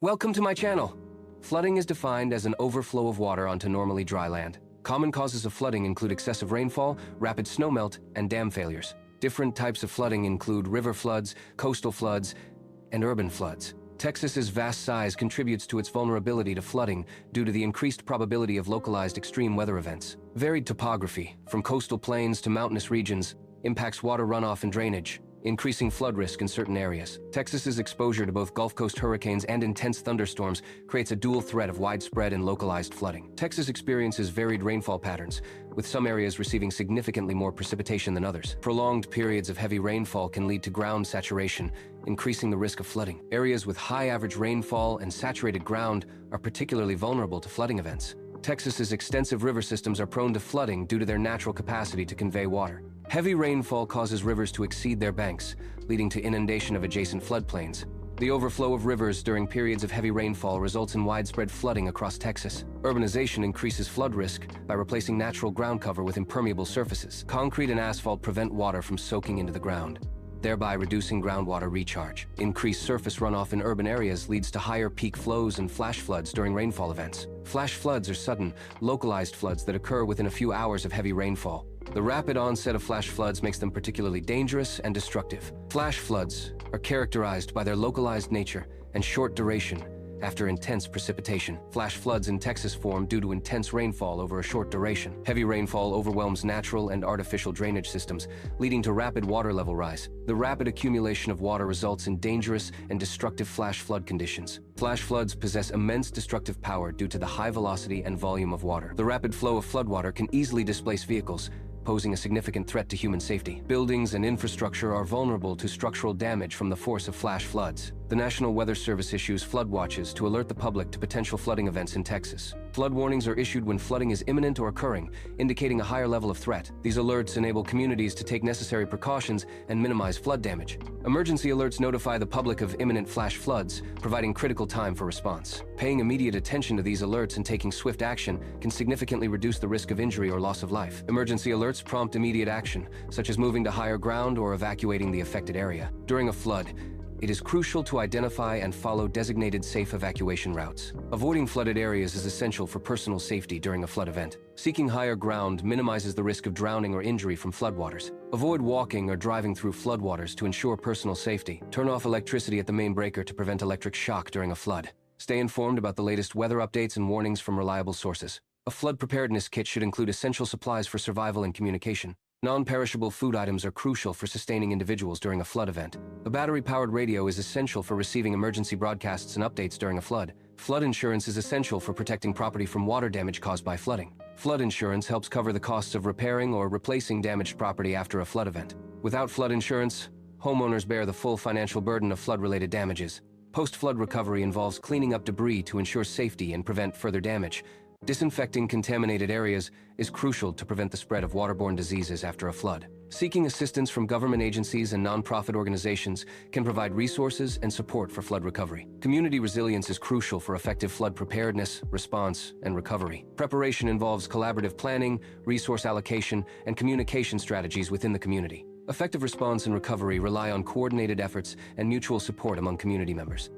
Welcome to my channel. Flooding is defined as an overflow of water onto normally dry land. Common causes of flooding include excessive rainfall, rapid snowmelt, and dam failures. Different types of flooding include river floods, coastal floods, and urban floods. Texas's vast size contributes to its vulnerability to flooding due to the increased probability of localized extreme weather events. Varied topography, from coastal plains to mountainous regions, impacts water runoff and drainage, increasing flood risk in certain areas. Texas's exposure to both Gulf Coast hurricanes and intense thunderstorms creates a dual threat of widespread and localized flooding. Texas experiences varied rainfall patterns, with some areas receiving significantly more precipitation than others. Prolonged periods of heavy rainfall can lead to ground saturation, increasing the risk of flooding. Areas with high average rainfall and saturated ground are particularly vulnerable to flooding events. Texas's extensive river systems are prone to flooding due to their natural capacity to convey water. Heavy rainfall causes rivers to exceed their banks, leading to inundation of adjacent floodplains. The overflow of rivers during periods of heavy rainfall results in widespread flooding across Texas. Urbanization increases flood risk by replacing natural ground cover with impermeable surfaces. Concrete and asphalt prevent water from soaking into the ground, thereby reducing groundwater recharge. Increased surface runoff in urban areas leads to higher peak flows and flash floods during rainfall events. Flash floods are sudden, localized floods that occur within a few hours of heavy rainfall. The rapid onset of flash floods makes them particularly dangerous and destructive. Flash floods are characterized by their localized nature and short duration after intense precipitation. Flash floods in Texas form due to intense rainfall over a short duration. Heavy rainfall overwhelms natural and artificial drainage systems, leading to rapid water level rise. The rapid accumulation of water results in dangerous and destructive flash flood conditions. Flash floods possess immense destructive power due to the high velocity and volume of water. The rapid flow of floodwater can easily displace vehicles, posing a significant threat to human safety. Buildings and infrastructure are vulnerable to structural damage from the force of flash floods. The National Weather Service issues flood watches to alert the public to potential flooding events in Texas. Flood warnings are issued when flooding is imminent or occurring, indicating a higher level of threat. These alerts enable communities to take necessary precautions and minimize flood damage. Emergency alerts notify the public of imminent flash floods, providing critical time for response. Paying immediate attention to these alerts and taking swift action can significantly reduce the risk of injury or loss of life. Emergency alerts prompt immediate action, such as moving to higher ground or evacuating the affected area. During a flood, it is crucial to identify and follow designated safe evacuation routes. Avoiding flooded areas is essential for personal safety during a flood event. Seeking higher ground minimizes the risk of drowning or injury from floodwaters. Avoid walking or driving through floodwaters to ensure personal safety. Turn off electricity at the main breaker to prevent electric shock during a flood. Stay informed about the latest weather updates and warnings from reliable sources. A flood preparedness kit should include essential supplies for survival and communication. Non-perishable food items are crucial for sustaining individuals during a flood event. A battery-powered radio is essential for receiving emergency broadcasts and updates during a flood. Flood insurance is essential for protecting property from water damage caused by flooding. Flood insurance helps cover the costs of repairing or replacing damaged property after a flood event. Without flood insurance, homeowners bear the full financial burden of flood-related damages. Post-flood recovery involves cleaning up debris to ensure safety and prevent further damage. Disinfecting contaminated areas is crucial to prevent the spread of waterborne diseases after a flood. Seeking assistance from government agencies and nonprofit organizations can provide resources and support for flood recovery. Community resilience is crucial for effective flood preparedness, response, and recovery. Preparation involves collaborative planning, resource allocation, and communication strategies within the community. Effective response and recovery rely on coordinated efforts and mutual support among community members.